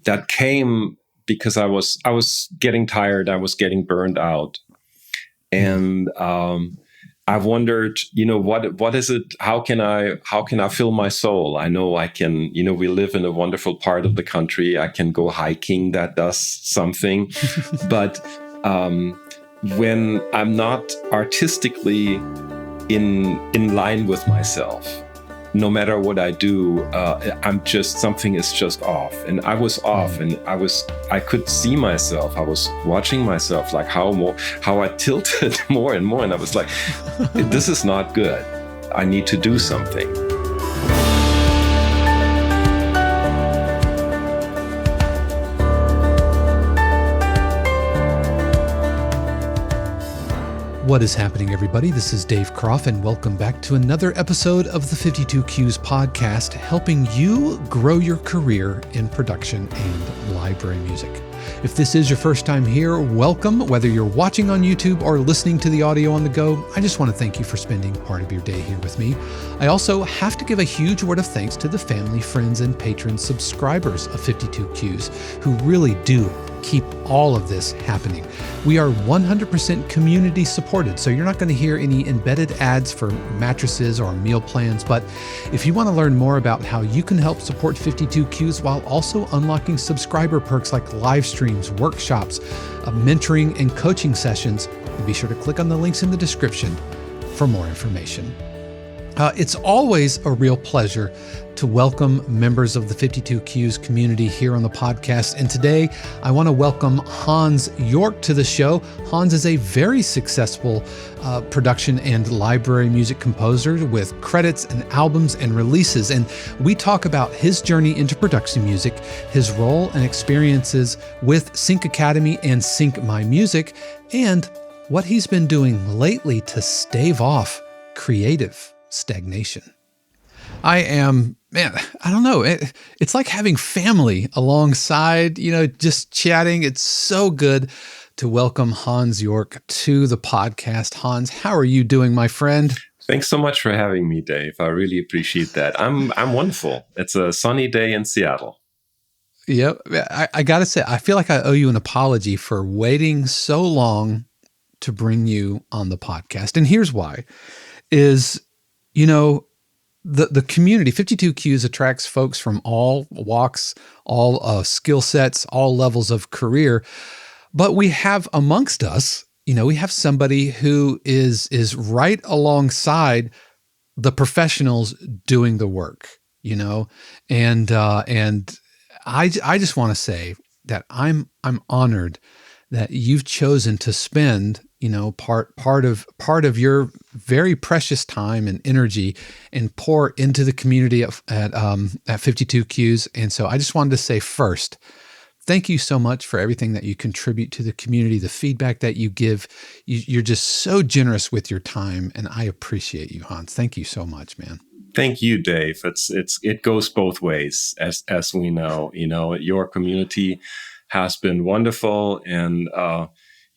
that came because I was getting tired. I was getting burned out, and I wondered, what is it? How can I fill my soul? I know I can. We live in a wonderful part of the country. I can go hiking. That does something, but when I'm not artistically in line with myself, no matter what I do, something is just off. And I was off, and I could see myself. I was watching myself, like how I tilted more and more. And I was like, this is not good. I need to do something. What is happening, everybody? This is Dave Croft, and welcome back to another episode of the 52 Cues podcast, helping you grow your career in production and library music. If this is your first time here, welcome. Whether you're watching on YouTube or listening to the audio on the go, I just want to thank you for spending part of your day here with me. I also have to give a huge word of thanks to the family, friends, and patron subscribers of 52 Cues who really do keep all of this happening. We are 100% community supported, so you're not going to hear any embedded ads for mattresses or meal plans. But if you want to learn more about how you can help support 52 Cues while also unlocking subscriber perks like live streams, workshops, mentoring, and coaching sessions, be sure to click on the links in the description for more information. It's always a real pleasure to welcome members of the 52 Cues community here on the podcast. And today I want to welcome Hans York to the show. Hans is a very successful production and library music composer with credits and albums and releases. And we talk about his journey into production music, his role and experiences with Sync Academy and SyncMyMusic, and what he's been doing lately to stave off creative stagnation. I don't know. It's like having family alongside, just chatting. It's so good to welcome Hans York to the podcast. Hans, how are you doing, my friend? Thanks so much for having me, Dave. I really appreciate that. I'm wonderful. It's a sunny day in Seattle. Yep. I got to say, I feel like I owe you an apology for waiting so long to bring you on the podcast. And here's why is, the community, 52 Cues, attracts folks from all walks, all skill sets, all levels of career. But we have amongst us, we have somebody who is right alongside the professionals doing the work, and I just want to say that I'm honored that you've chosen to spend part of your very precious time and energy and pour into the community at 52 Cues. And so I just wanted to say first, thank you so much for everything that you contribute to the community, the feedback that you give. You're just so generous with your time, and I appreciate you, Hans. Thank you so much, man. Thank you, Dave. It goes both ways, as we know. Your community has been wonderful, and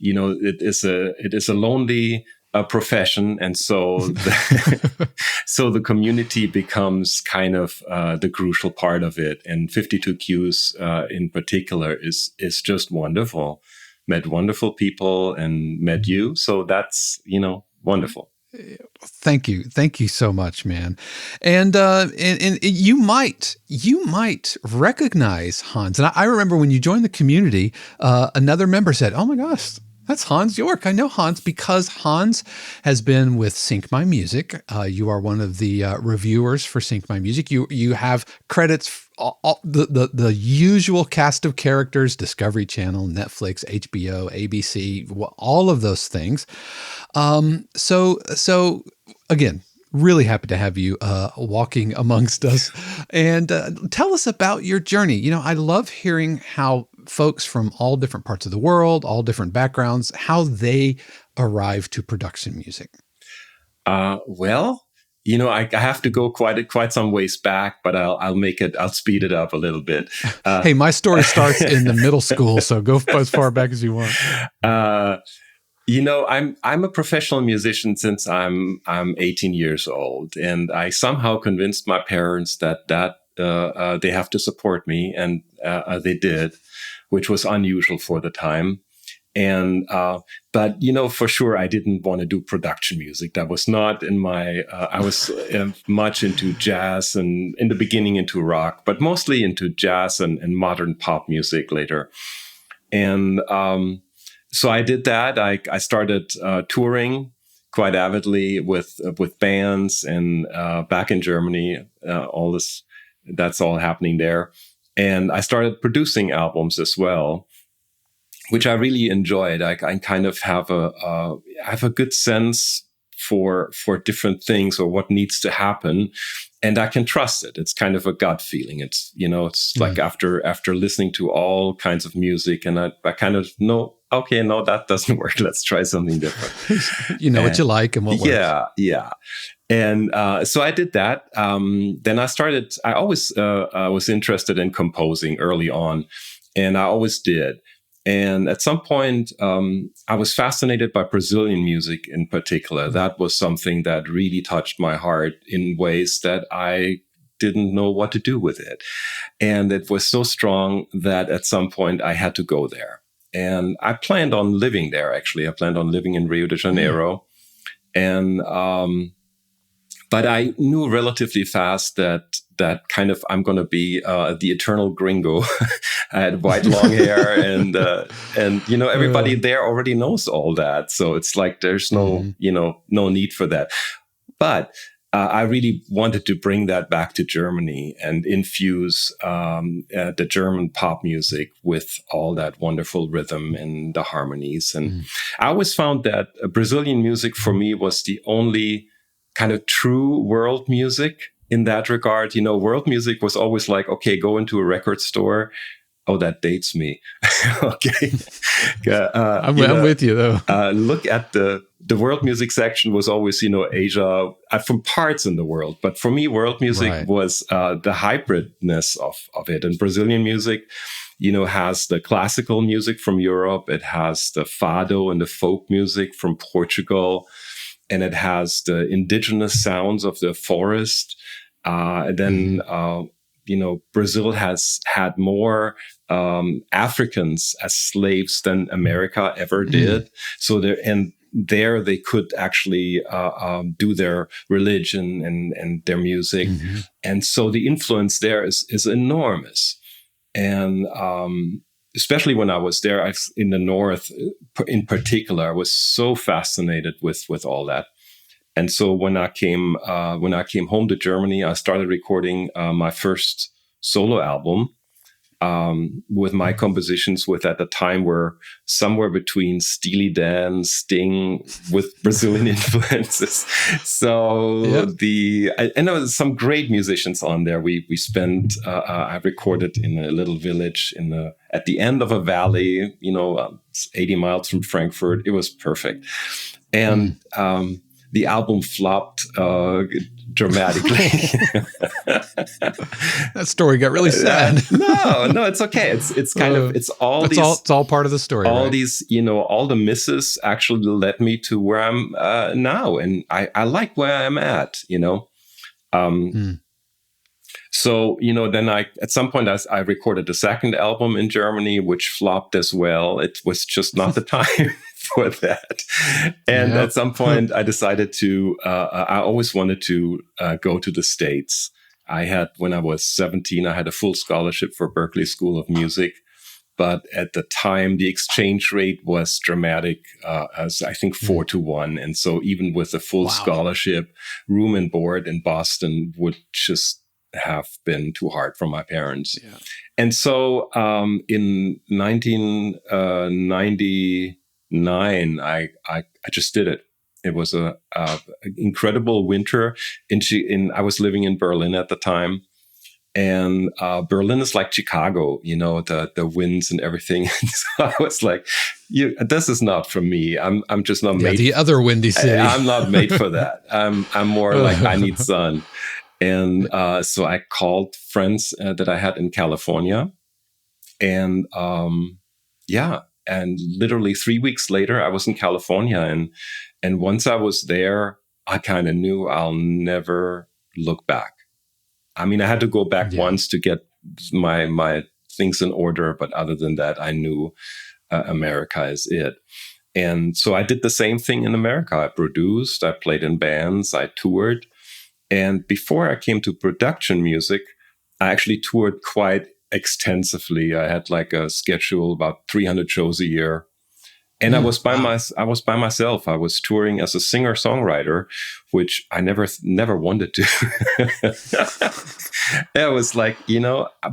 it is a lonely profession, and so the community becomes kind of the crucial part of it. And 52 Cues in particular is just wonderful. Met wonderful people and met you, so that's wonderful. Thank you so much, man. And you might recognize Hans. And I remember when you joined the community, another member said, "Oh my gosh, that's Hans York. I know Hans because Hans has been with SyncMyMusic. You are one of the reviewers for SyncMyMusic. You have credits, the usual cast of characters: Discovery Channel, Netflix, HBO, ABC, all of those things. So again, really happy to have you walking amongst us. And tell us about your journey. I love hearing how folks from all different parts of the world, all different backgrounds, how they arrive to production music. Well, I have to go quite some ways back, but I'll speed it up a little bit. Hey, my story starts in the middle school, so go as far back as you want. I'm a professional musician since I'm 18 years old, and I somehow convinced my parents that they have to support me, and they did, which was unusual for the time. And but for sure, I didn't want to do production music. That was not in my. I was much into jazz, and in the beginning into rock, but mostly into jazz and modern pop music later. And so I did that. I started touring quite avidly with bands, and back in Germany, that's all happening there. And I started producing albums as well, which I really enjoyed. I kind of have I have a good sense for different things or what needs to happen, and I can trust it. It's kind of a gut feeling. It's it's like after listening to all kinds of music, and I kind of know, okay, no, that doesn't work. Let's try something different. What you like and what works. Yeah. And so I did that. Then I always was interested in composing early on, and I always did. And at some point, I was fascinated by Brazilian music in particular. That was something that really touched my heart in ways that I didn't know what to do with it. And it was so strong that at some point I had to go there. And I planned on living there, actually. I planned on living in Rio de Janeiro. And but I knew relatively fast that kind of I'm going to be the eternal gringo. I had white long hair, and everybody there already knows all that. So it's like there's no no need for that. But I really wanted to bring that back to Germany and infuse the German pop music with all that wonderful rhythm and the harmonies. And I always found that Brazilian music for me was the only kind of true world music in that regard. World music was always like, okay, go into a record store. Oh, that dates me. Okay. I'm with you though. Look at the world music section was always, Asia, from parts in the world. But for me, world music was the hybridness of it. And Brazilian music, has the classical music from Europe. It has the fado and the folk music from Portugal. And it has the indigenous sounds of the forest. And then, Brazil has had more Africans as slaves than America ever did. So there they could actually do their religion and their music. And so the influence there is enormous. And especially when I was there in the North, in particular, I was so fascinated with all that. And so when I came home to Germany, I started recording my first solo album with my compositions, with at the time were somewhere between Steely Dan, Sting, with Brazilian influences. So I know some great musicians on there. We spent I recorded in a little village at the end of a valley, 80 miles from Frankfurt. It was perfect, and the album flopped dramatically. That story got really sad. No, it's okay. It's kind of, it's all part of the story. All these, all the misses actually led me to where I'm now. And I like where I'm at, So, then at some point I recorded the second album in Germany, which flopped as well. It was just not the time for that. And at some point I decided to, I always wanted to go to the States. When I was 17, I had a full scholarship for Berklee School of Music. But at the time, the exchange rate was dramatic, as I think 4-1. And so even with a full scholarship, room and board in Boston would just have been too hard for my parents. Yeah. And so in 1999, I just did it. It was an incredible winter. I was living in Berlin at the time. And Berlin is like Chicago, the winds and everything. So I was like, this is not for me. I'm just not made. The other windy city. I'm not made for that. I'm more like, I need sun. And so I called friends that I had in California. And and literally 3 weeks later, I was in California. And once I was there, I kind of knew I'll never look back. I mean, I had to go back Yeah. once to get my things in order, but other than that, I knew America is it. And so I did the same thing in America. I produced, I played in bands, I toured. And before I came to production music, I actually toured quite extensively. I had like a schedule about 300 shows a year. And I was by myself. I was touring as a singer-songwriter, which I never wanted to. It was like,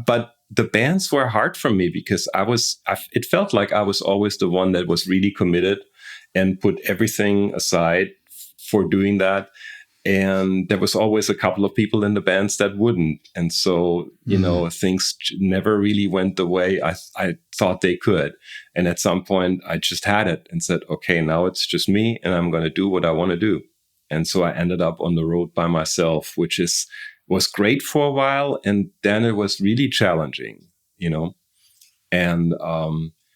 but the bands were hard for me because it felt like I was always the one that was really committed and put everything aside for doing that. And there was always a couple of people in the bands that wouldn't. And so, things never really went the way I thought they could. And at some point, I just had it and said, okay, now it's just me and I'm going to do what I want to do. And so I ended up on the road by myself, which was great for a while. And then it was really challenging, And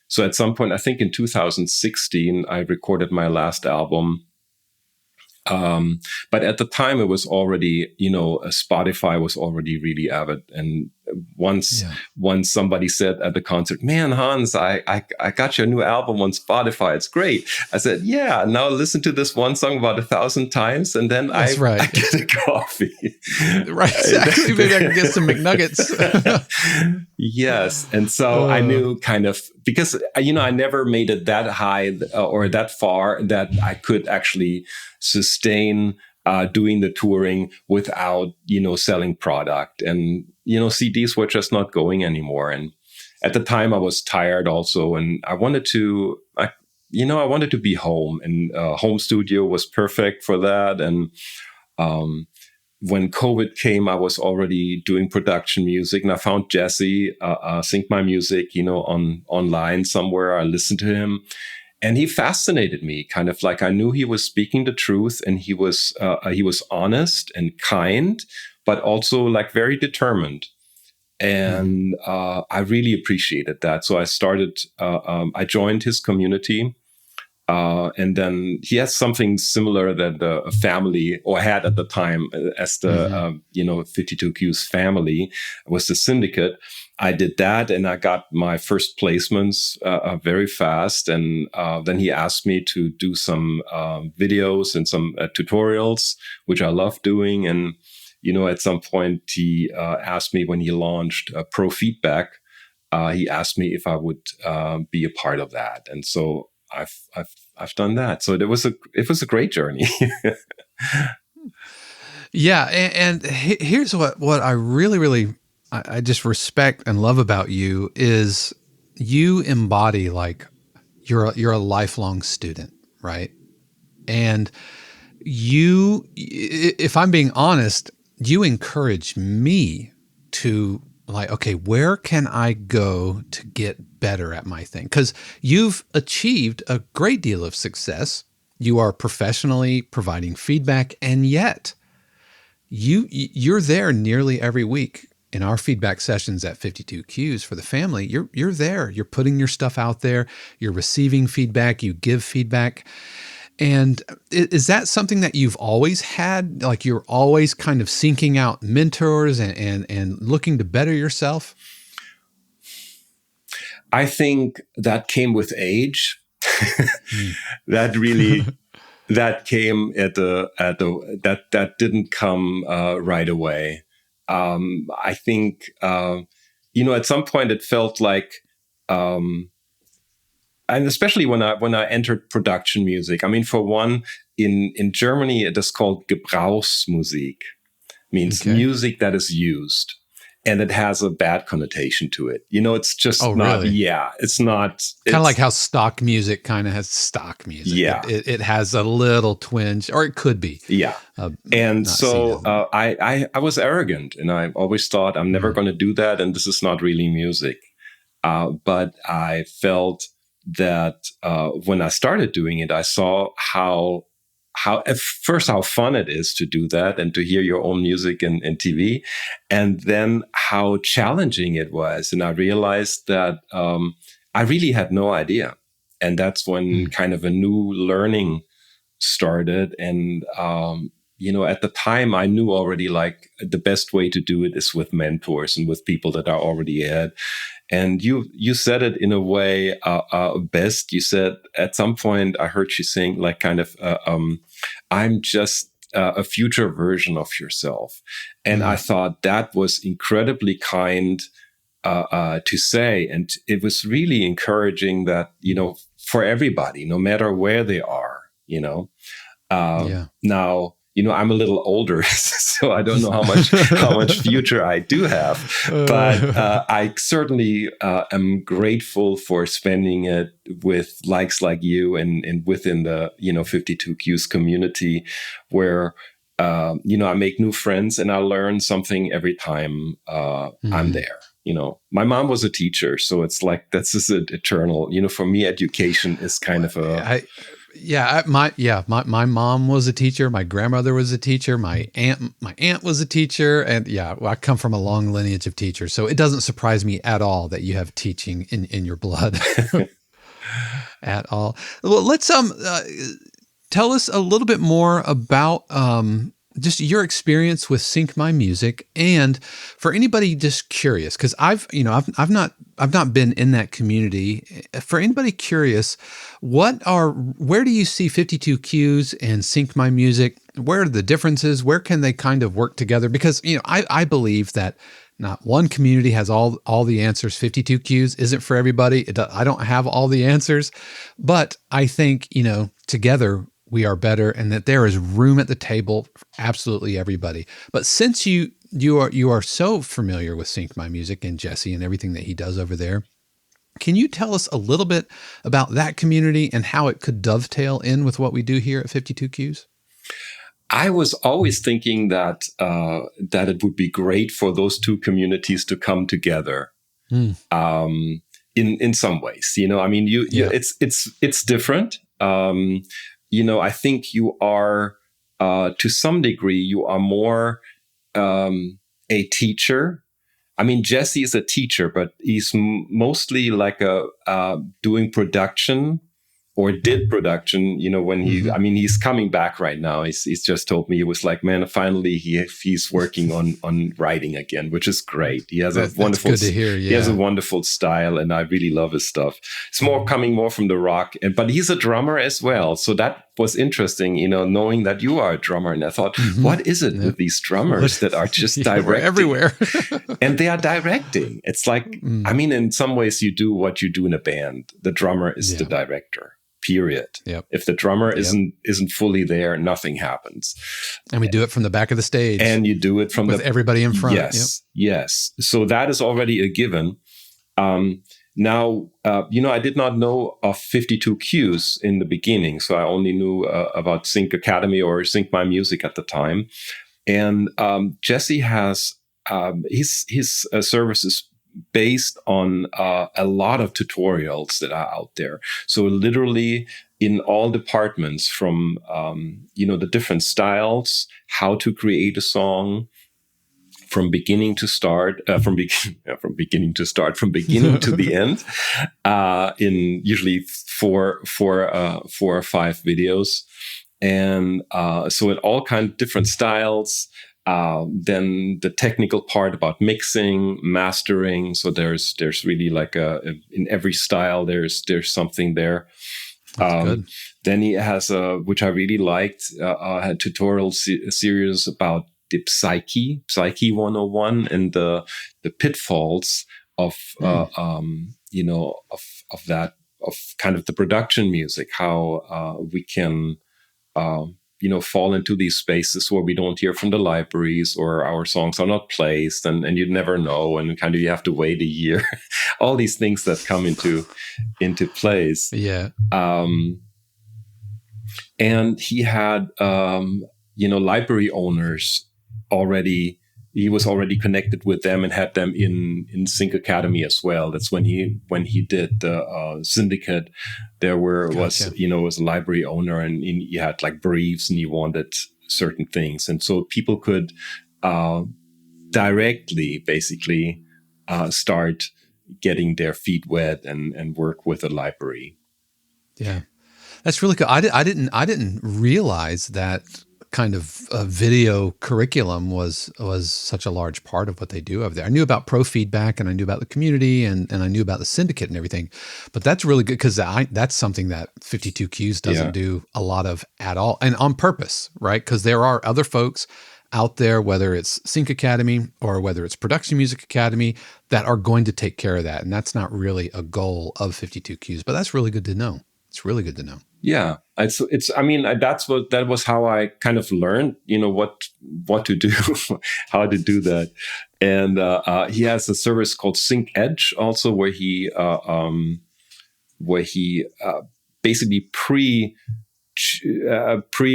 so at some point, I think in 2016, I recorded my last album. But at the time it was already, Spotify was already really avid. And once somebody said at the concert, man, Hans, I got your new album on Spotify. It's great. I said, yeah, now listen to this one song about 1,000 times. And then I get a coffee. Right. Exactly. Maybe I can get some McNuggets. Yes. And so I knew kind of, because, I never made it that high or that far that I could actually sustain doing the touring without, selling product. And, CDs were just not going anymore. And at the time I was tired also. And I wanted to, I wanted to be home, and home studio was perfect for that. And when COVID came, I was already doing production music, and I found Jesse, SyncMyMusic, online somewhere. I listened to him. And he fascinated me, kind of like I knew he was speaking the truth, and he was honest and kind, but also like very determined. And I really appreciated that. So I started, I joined his community. And then he has something similar that a family, or had at the time, as the 52Q's family was the syndicate. I did that, and I got my first placements very fast. And then he asked me to do some videos and some tutorials, which I love doing. And at some point, he asked me, when he launched Pro Feedback, he asked me if I would be a part of that. And so I've done that. So it was a great journey. Yeah, and here's what I really, really I just respect and love about you is you embody like you're a lifelong student, right? And you, if I'm being honest, you encourage me to like, okay, where can I go to get better at my thing? Because you've achieved a great deal of success. You are professionally providing feedback, and yet you're there nearly every week in our feedback sessions at 52Qs for the family. You're there. You're putting your stuff out there. You're receiving feedback. You give feedback. And is that something that you've always had? Like you're always kind of seeking out mentors and looking to better yourself? I think that came with age. That really, that came that didn't come right away. I think, at some point it felt like, and especially when I entered production music. I mean, for one, in Germany, it is called Gebrauchsmusik, means music that is used, and it has a bad connotation to it. It's just not. Really? Yeah, it's not. Kind of like how stock music kind of has stock music. Yeah, it has a little twinge, or it could be. Yeah, and so I was arrogant, and I always thought I'm never going to do that, and this is not really music. But I felt that when I started doing it, I saw how at first how fun it is to do that and to hear your own music in TV, and then how challenging it was. And I realized that I really had no idea. And that's when kind of a new learning started. And, at the time I knew already like the best way to do it is with mentors and with people that are already ahead. And you said it in a way best. You said at some point I heard you saying like kind of I'm just a future version of yourself, and I thought that was incredibly kind to say, and it was really encouraging that for everybody, no matter where they are, now. I'm a little older, so I don't know how much future I do have, but I certainly am grateful for spending it with likes like you and within the 52 Qs community, where I make new friends and I learn something every time I'm there. My mom was a teacher, so it's like this is an eternal. For me, education is kind of a. My mom was a teacher. My grandmother was a teacher. My aunt was a teacher, and I come from a long lineage of teachers. So it doesn't surprise me at all that you have teaching in your blood at all. Well, let's tell us a little bit more about just your experience with SyncMyMusic, and for anybody just curious, because I've not been in that community. For anybody curious, where do you see 52 Qs and SyncMyMusic? Where are the differences? Where can they kind of work together? Because I believe that not one community has all the answers. 52 Qs isn't for everybody. I don't have all the answers, but I think together we are better, and that there is room at the table for absolutely everybody. But since you are so familiar with SyncMyMusic and Jesse and everything that he does over there, can you tell us a little bit about that community and how it could dovetail in with what we do here at 52 Qs? I was always thinking that it would be great for those two communities to come together. In some ways, it's different. I think you are, to some degree, you are more a teacher. I mean, Jesse is a teacher, but he's mostly like doing production or did production, when he's coming back right now. He's just told me, he was like, man, finally he's working on writing again, which is great. He has that's good to hear. Yeah. He has a wonderful style, and I really love his stuff. It's coming more from the rock, but he's a drummer as well. So that was interesting, knowing that you are a drummer. And I thought, what is it with these drummers that are just directing everywhere? And they are directing. It's like, in some ways you do what you do in a band. The drummer is the director. Period. Yep. If the drummer isn't fully there, nothing happens. And we do it from the back of the stage. And you do it from everybody in front. Yes. So that is already a given. Now, I did not know of 52 Qs in the beginning, so I only knew about Sync Academy or SyncMyMusic at the time. And Jesse has his services based on a lot of tutorials that are out there. So literally in all departments, from the different styles, how to create a song from beginning to start, from beginning to the end, in usually four or five videos, and so in all kinds of different styles. Then the technical part about mixing, mastering. So there's really like in every style there's something there. Good. Then he has which I really liked, a tutorial series about the Psyche 101 and the pitfalls of that, of kind of the production music, how we can fall into these spaces where we don't hear from the libraries, or our songs are not placed, and you never know, and kind of you have to wait a year. All these things that come into place. Yeah. And he had library owners already. He was already connected with them and had them in Sync Academy as well. That's when he did the syndicate. There was a library owner, and he had like briefs, and he wanted certain things, and so people could directly, basically, start getting their feet wet and work with the library. Yeah, that's really cool. I didn't realize that kind of video curriculum was such a large part of what they do over there. I knew about pro feedback, and I knew about the community, and I knew about the syndicate and everything. But that's really good, because that's something that 52 Qs doesn't do a lot of at all, and on purpose, right? Because there are other folks out there, whether it's Sync Academy or whether it's Production Music Academy, that are going to take care of that. And that's not really a goal of 52 Qs, but that's really good to know. It's really good to know. Yeah, I mean, that was how I kind of learned, what to do, how to do that. And he has a service called Sync Edge also, where he basically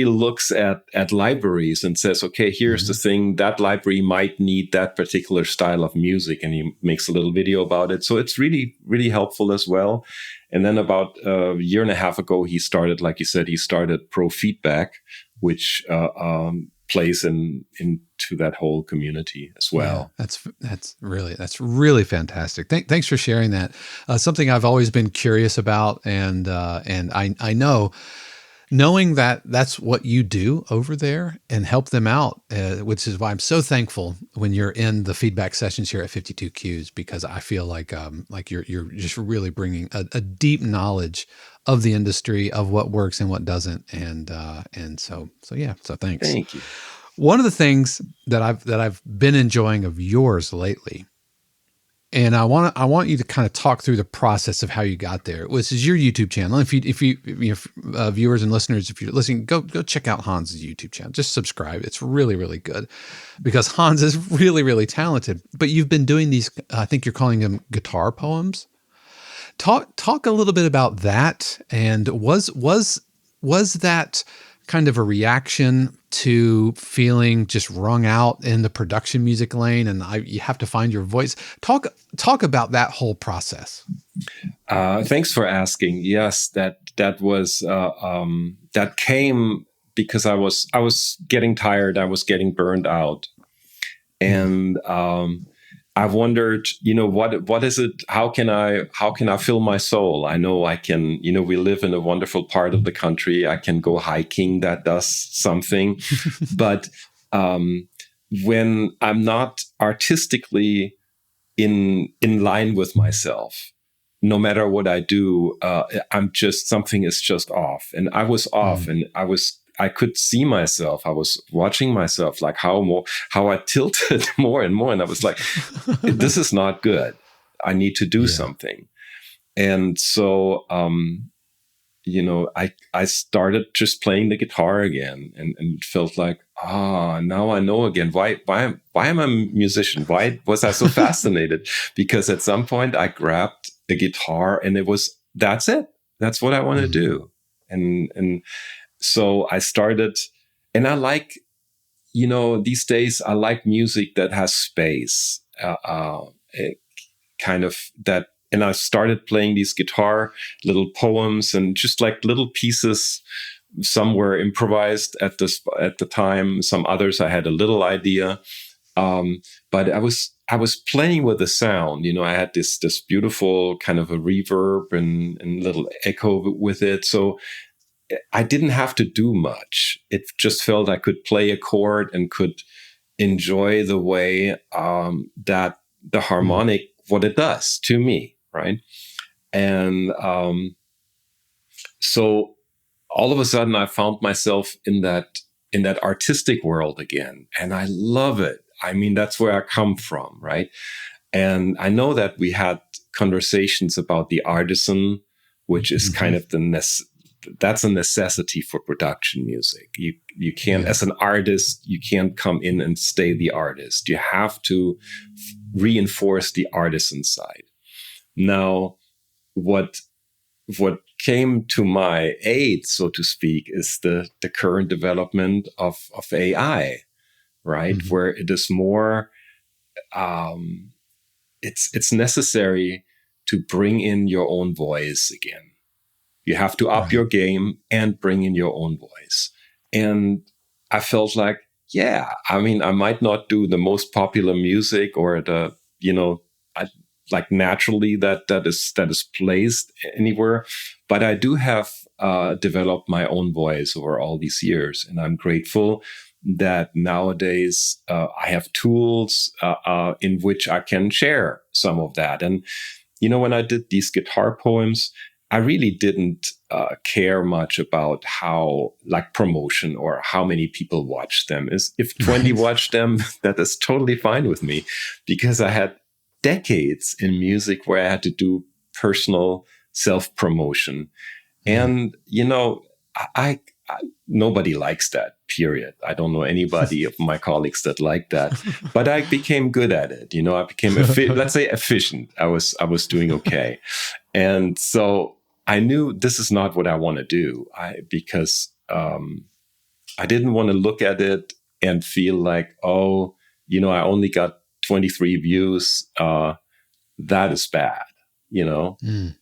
looks at libraries and says, okay, here's the thing, that library might need that particular style of music, and he makes a little video about it. So it's really, really helpful as well. And then about a year and a half ago, he started, like you said, pro feedback, which plays into that whole community as well. Yeah, that's really fantastic. Thanks for sharing that. Something I've always been curious about, and I know, knowing that that's what you do over there and help them out, which is why I'm so thankful when you're in the feedback sessions here at 52 Qs, because I feel like you're just really bringing a deep knowledge of the industry, of what works and what doesn't, and so thanks. Thank you. One of the things that I've been enjoying of yours lately, and I want you to kind of talk through the process of how you got there. This is your YouTube channel. If you viewers and listeners, if you're listening, go check out Hans's YouTube channel. Just subscribe. It's really, really good, because Hans is really, really talented. But you've been doing these, I think you're calling them guitar poems. Talk a little bit about that. And was that kind of a reaction to feeling just wrung out in the production music lane, and you have to find your voice? Talk about that whole process. Thanks for asking. Yes, that was that came because I was getting tired. I was getting burned out, and I wondered, what is it? How can I fill my soul? I know I can. We live in a wonderful part of the country. I can go hiking. That does something, but when I'm not artistically in line with myself, no matter what I do, something is just off. And I was off, and I could see myself. I was watching myself, like how I tilted more and more. And I was like, this is not good. I need to do something. And so, I started just playing the guitar again, and it felt like, now I know again. Why am I a musician? Why was I so fascinated? Because at some point I grabbed a guitar, and that's it. That's what I want to do. And so I started, and I like, these days I like music that has space, kind of that. And I started playing these guitar little poems, and just like little pieces. Some were improvised at the time. Some others I had a little idea, but I was playing with the sound. I had this beautiful kind of a reverb and little echo with it. So I didn't have to do much. It just felt I could play a chord and could enjoy the way that the harmonic, what it does to me, right? And so all of a sudden I found myself in that artistic world again, and I love it. I mean, that's where I come from, right? And I know that we had conversations about the Artisan, which is kind of that's a necessity for production music. You can't, as an artist, you can't come in and stay the artist. You have to reinforce the artisan side. Now, what came to my aid, so to speak, is the current development of AI, right? Where it is more, it's necessary to bring in your own voice again. You have to up your game and bring in your own voice. And I felt like, I mean, I might not do the most popular music or like naturally that is placed anywhere, but I do have developed my own voice over all these years. And I'm grateful that nowadays I have tools in which I can share some of that. And, when I did these guitar poems, I really didn't care much about how, like, promotion or how many people watch them. If 20 watch them, that is totally fine with me, because I had decades in music where I had to do personal self-promotion. And, I nobody likes that, period. I don't know anybody of my colleagues that like that, but I became good at it. I became, let's say, efficient. I was doing okay. And so I knew this is not what I want to do, because I didn't want to look at it and feel like, I only got 23 views. That is bad,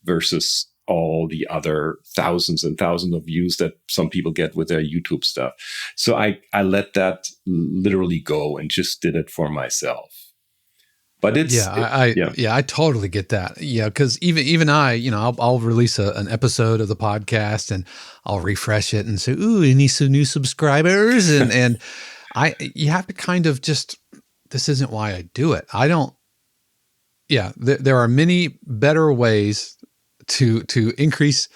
versus all the other thousands and thousands of views that some people get with their YouTube stuff. So I let that literally go and just did it for myself. But it's I totally get that. Yeah, because even I, I'll release an episode of the podcast and I'll refresh it and say, "Ooh, any new subscribers?" And you have to kind of just, this isn't why I do it. I don't. Yeah, there are many better ways to increase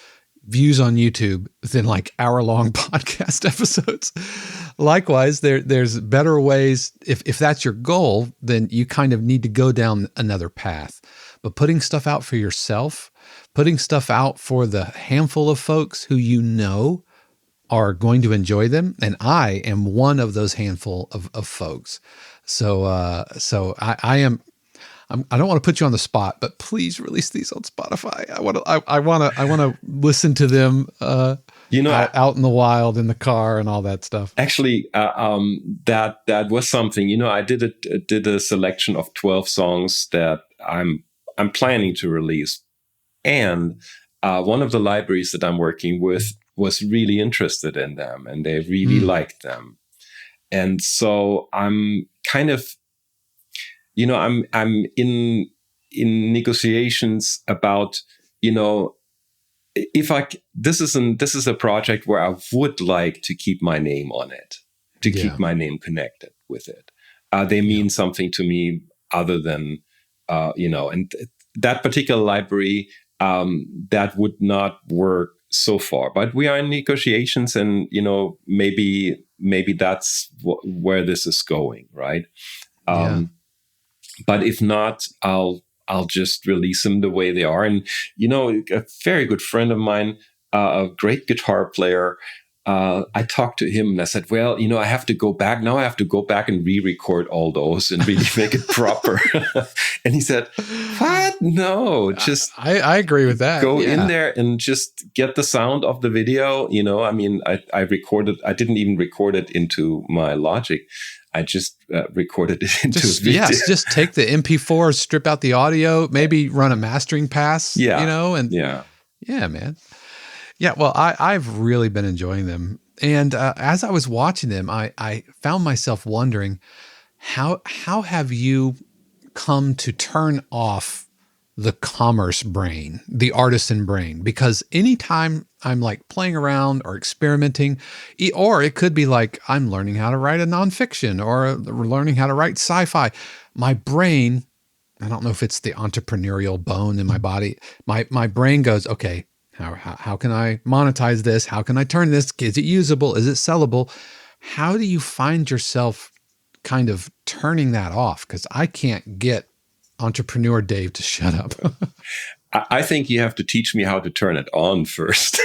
views on YouTube than like hour-long podcast episodes. Likewise, there's better ways. If that's your goal, then you kind of need to go down another path. But putting stuff out for yourself, putting stuff out for the handful of folks who are going to enjoy them, and I am one of those handful of folks. So I am. I don't want to put you on the spot, but please release these on Spotify. I want to listen to them. Out in the wild, in the car, and all that stuff. Actually, that was something. I did a selection of 12 songs that I'm planning to release, and one of the libraries that I'm working with was really interested in them, and they really liked them, and so I'm kind of. I'm in negotiations about, if this is a project where I would like to keep my name on it, to keep my name connected with it. They mean something to me other than, and that particular library, that would not work so far, but we are in negotiations, and, maybe that's where this is going. Right. But if not, I'll just release them the way they are. And, a very good friend of mine, a great guitar player, I talked to him and I said, well, I have to go back. Now I have to go back and re-record all those and really make it proper. And he said, what? No, just... I agree with that. Go in there and just get the sound of the video. I recorded, I didn't even record it into my Logic. I just recorded it into a video. Yes, just take the MP4, strip out the audio, maybe run a mastering pass, and yeah, man. Yeah, well, I've really been enjoying them. And as I was watching them, I found myself wondering, how have you come to turn off the commerce brain, the artisan brain? Because anytime I'm like playing around or experimenting, or it could be like I'm learning how to write a nonfiction or learning how to write sci-fi, my brain, I don't know if it's the entrepreneurial bone in my body, my brain goes, okay, how can I monetize this? How can I turn this? Is it usable? Is it sellable? How do you find yourself kind of turning that off? Because I can't get entrepreneur Dave to shut up. I think you have to teach me how to turn it on first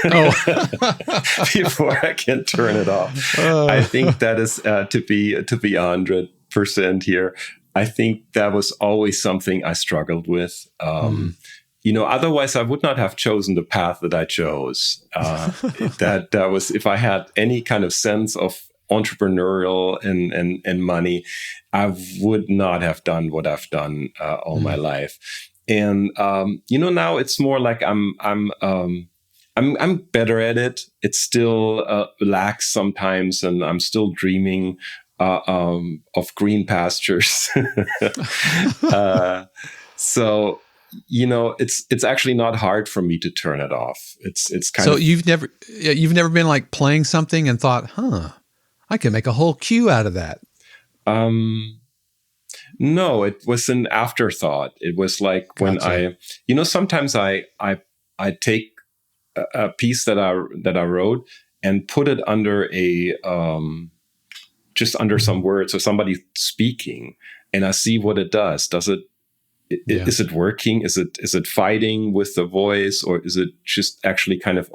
before I can turn it off. I think that is to be 100% here. I think that was always something I struggled with. Otherwise I would not have chosen the path that I chose. That was, if I had any kind of sense of entrepreneurial and money, I would not have done what I've done all my life. And now it's more like I'm better at it. It still lacks sometimes, and I'm still dreaming of green pastures. So it's actually not hard for me to turn it off. It's kind So of. you've never been like playing something and thought, I can make a whole cue out of that. No, it was an afterthought. It was like when Gotcha. sometimes I take a piece that I wrote and put it under just under some words or somebody speaking, and I see what it does. Is it working? Is it fighting with the voice, or is it just actually kind of,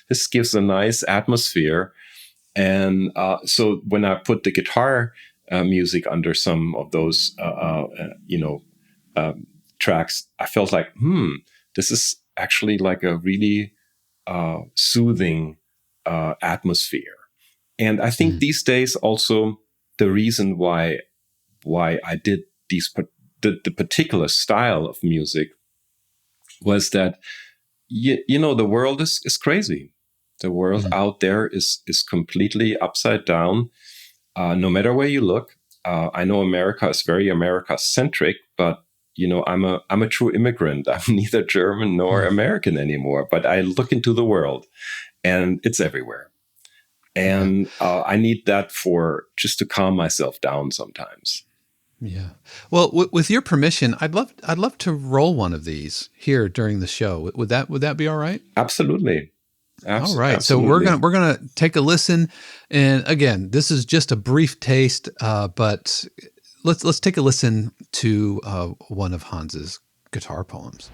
this gives a nice atmosphere? And so when I put the guitar music under some of those, tracks, I felt like, this is actually like a really soothing atmosphere. And I think these days also the reason why I did the particular style of music was that the world is crazy. The world out there is completely upside down. No matter where you look, I know America is very America-centric, but I'm a true immigrant. I'm neither German nor American anymore. But I look into the world, and it's everywhere. And I need that just to calm myself down sometimes. Yeah. Well, with your permission, I'd love to roll one of these here during the show. Would that be all right? Absolutely. All right. Absolutely. So we're gonna take a listen, and again, this is just a brief taste, but let's take a listen to one of Hans's guitar poems.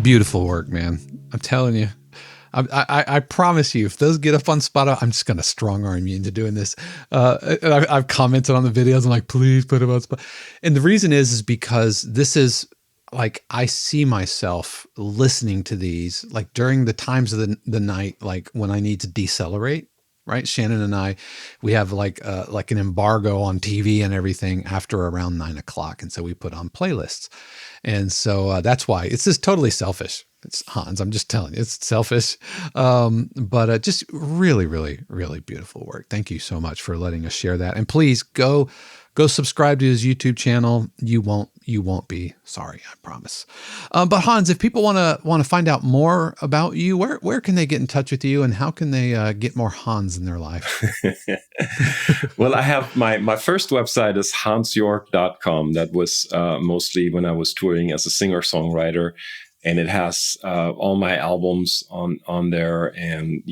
Beautiful work, man. I'm telling you. I promise you, if those get up on Spotify, I'm just going to strong arm you into doing this. And I've commented on the videos. I'm like, please put them on Spotify. And the reason is because this is like, I see myself listening to these like during the times of the night, like when I need to decelerate. Right, Shannon and I, we have like an embargo on TV and everything after around 9 o'clock, and so we put on playlists, and so that's why it's just totally selfish. It's Hans. I'm just telling you, it's selfish, but just really, really, really beautiful work. Thank you so much for letting us share that, and please go subscribe to his YouTube channel. You won't be sorry, I promise. But Hans, if people want to find out more about you, where can they get in touch with you, and how can they get more Hans in their life? Well, I have my first website is hansyork.com. That was mostly when I was touring as a singer-songwriter. And it has all my albums on there, and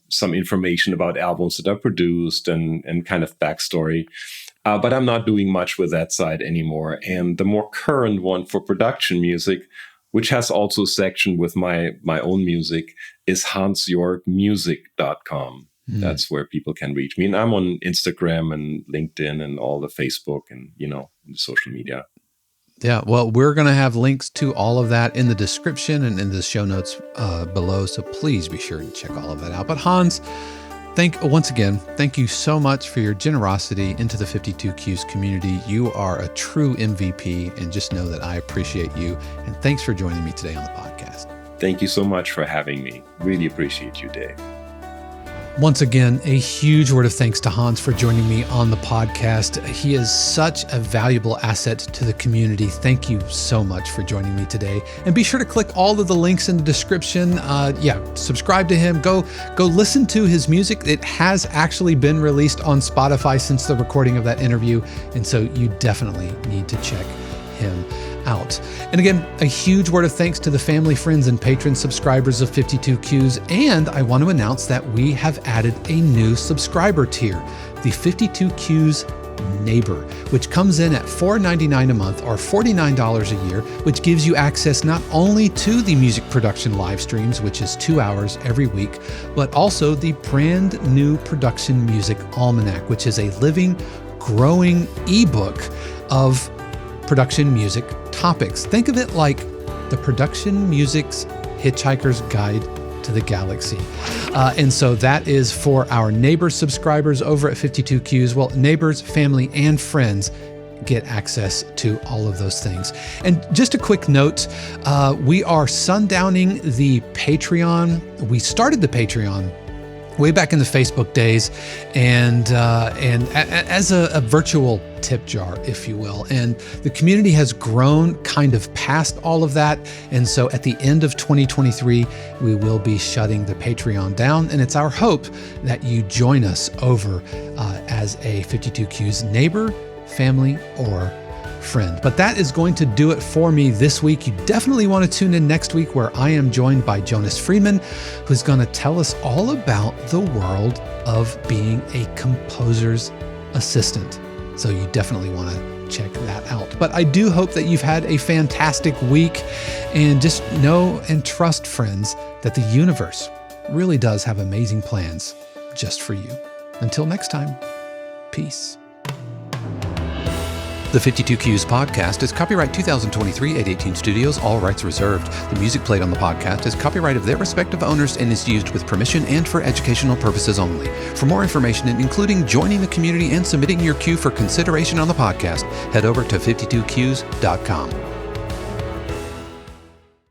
some information about albums that I produced and kind of backstory. But I'm not doing much with that side anymore. And the more current one for production music, which has also a section with my own music, is hansyorkmusic.com. That's where people can reach me. And I'm on Instagram and LinkedIn and all the Facebook and, the social media. Yeah, well, we're going to have links to all of that in the description and in the show notes below. So please be sure to check all of that out. But Hans, once again, thank you so much for your generosity into the 52Qs community. You are a true MVP, and just know that I appreciate you. And thanks for joining me today on the podcast. Thank you so much for having me. Really appreciate you, Dave. Once again, a huge word of thanks to Hans for joining me on the podcast. He is such a valuable asset to the community. Thank you so much for joining me today. And be sure to click all of the links in the description. Subscribe to him. Go listen to his music. It has actually been released on Spotify since the recording of that interview. And so you definitely need to check him out. And again, a huge word of thanks to the family, friends, and patron subscribers of 52Qs. And I want to announce that we have added a new subscriber tier, the 52Qs Neighbor, which comes in at $4.99 a month or $49 a year, which gives you access not only to the music production live streams, which is 2 hours every week, but also the brand new Production Music Almanac, which is a living, growing ebook of production music topics. Think of it like the Production Music's Hitchhiker's Guide to the Galaxy. And so that is for our Neighbor subscribers over at 52Qs. Well, neighbors, family, and friends get access to all of those things. And just a quick note, we are sundowning the Patreon. We started the Patreon way back in the Facebook days, and as a virtual tip jar, if you will. And the community has grown kind of past all of that. And so at the end of 2023, we will be shutting the Patreon down. And it's our hope that you join us over as a 52Qs neighbor, family, or friend. But that is going to do it for me this week. You definitely want to tune in next week, where I am joined by Jonas Friedman, who's going to tell us all about the world of being a composer's assistant. So you definitely want to check that out. But I do hope that you've had a fantastic week, and just know and trust, friends, that the universe really does have amazing plans just for you. Until next time, peace. The 52Qs podcast is copyright 2023 818 Studios, all rights reserved. The music played on the podcast is copyright of their respective owners and is used with permission and for educational purposes only. For more information, including joining the community and submitting your cue for consideration on the podcast, head over to 52qs.com.